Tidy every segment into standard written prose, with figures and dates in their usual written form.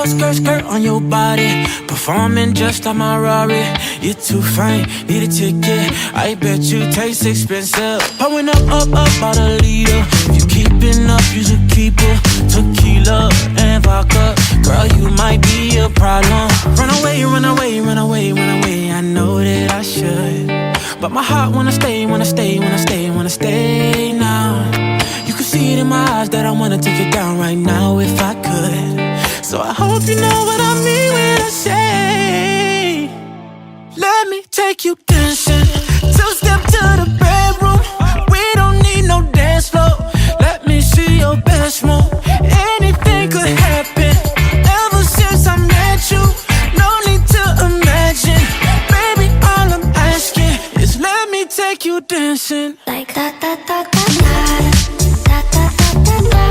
skirt on your body, performing just like my Rari. You're too fine, need a ticket. I bet you taste expensive. Pouring up about a liter. If you keeping up, you should keep it. Tequila and vodka, girl, you might be a problem. Run away, run away, run away, run away. I know that I should, but my heart wanna stay, wanna stay, wanna stay, wanna stay now. You can see it in my eyes that I wanna take it down right now if I could. So I hope you know what I mean when I say, let me take you dancing. Two-step to the bedroom. We don't need no dance floor. Let me see your best move. Anything could happen. Ever since I met you, no need to imagine. Baby, all I'm asking is let me take you dancing. Like da da da da da da da da da da.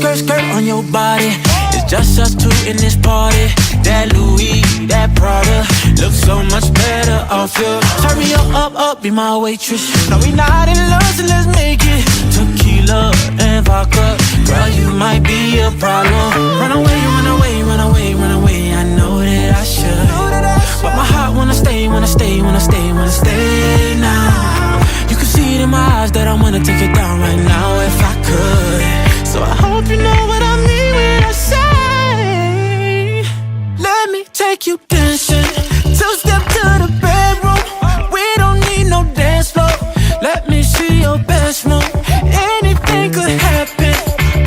Skirt on your body, it's just us two in this party. That Louis, that Prada, looks so much better off you. Turn me up, be my waitress. No, we not in love, so let's make it. Tequila and vodka, girl, you might be a problem. Run away, run away, run away, run away. I know that I should, but my heart wanna stay, wanna stay, wanna stay, wanna stay now. You can see it in my eyes that I wanna take it down right now if I could. So I hope you know what I mean when I say, let me take you dancing. Two-step to the bedroom. We don't need no dance floor. Let me see your best move. Anything could happen.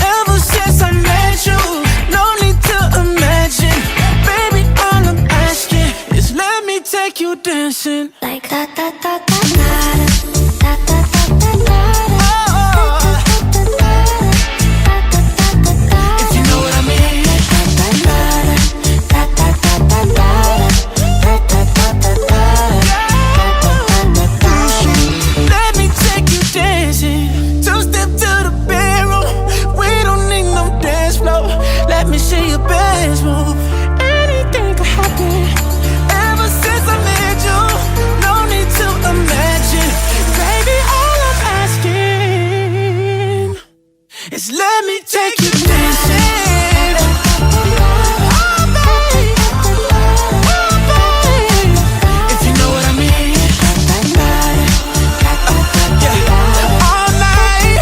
Ever since I met you, no need to imagine. Baby, all I'm asking is let me take you dancing. Like da da da da da da da da da da. Let me take you dancing. Oh, babe. Oh, babe. If you know what I mean. Yeah. All night.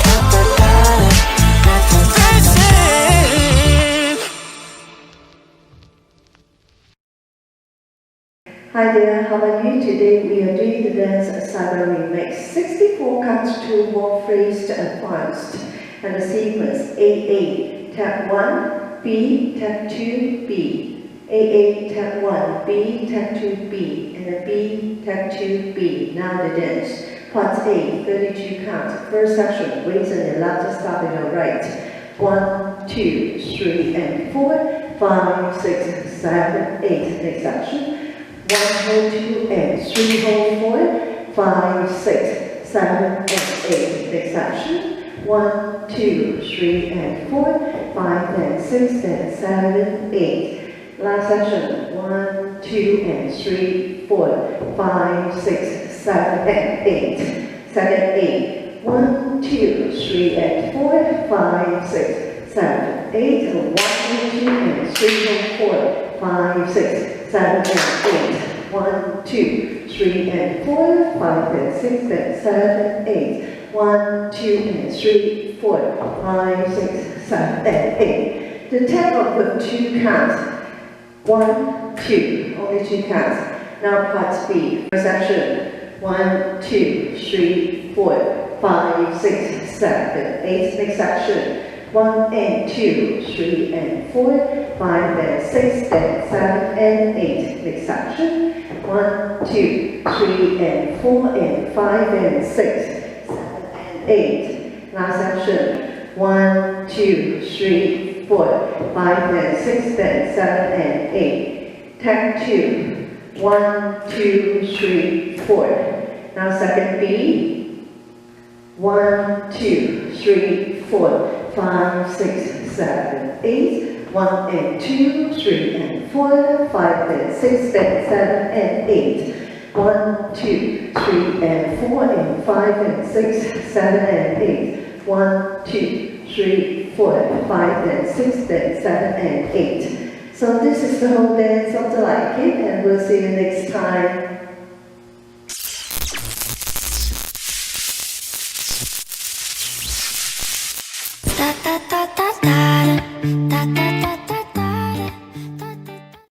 Dancing. Hi there, how are you? Today we are doing the dance cyber remix. 64 counts to more phrased and fast. And the sequence A8, tap 1, B, tap 2, B. A8, tap 1, B, tap 2, B. And then B, tap 2, B. Now the dance. Part A, 32 counts. First section, raise and left, stop at your right. 1, 2, 3, and 4, 5, 6, 7, 8. Next section. 1, hold 2, and 3, hold 4, 5, 6, 7, and 8. Next section. 1, 2, 3, and 4, 5, and 6, and 7, 8. Last section. 1, 2, and 3, 4, 5, 6, 7, and 8. Second 8. 1, 2, 3, and 4, 5, 6, 7, 8. 1, 2, and 3, and 4, 5, 6, 7, and 8. 1, 2, 3, and 4, 5, and 6, and 7, 8. 1, 2, and 3, 4, 5, 6, 7, and 8. The tempo of the 2 counts. 1, 2, only 2 counts. Now part B. First section. 1, 2, 3, 4, 5, 6, 7, 8. Next section. 1 and 2, 3 and 4, 5 and 6 and 7 and 8. Next section. 1, 2, 3 and 4 and 5 and 6. 8. Last section. 1, 2, 3, 4, 5, and 6, and 7, and 8. Tag 2. 1, 2, 3, 4. Now second B. 1, 2, 3, 4, 5, 6, 7, 8. 1 and 2, 3 and 4, 5 and 6, then 7 and 8. 1, 2, 3 and 4 and 5 and 6, 7 and 8. 1, 2, 3, 4, 5 and 6, then 7 and 8. So this is the whole dance of the like it, and we'll see you next time.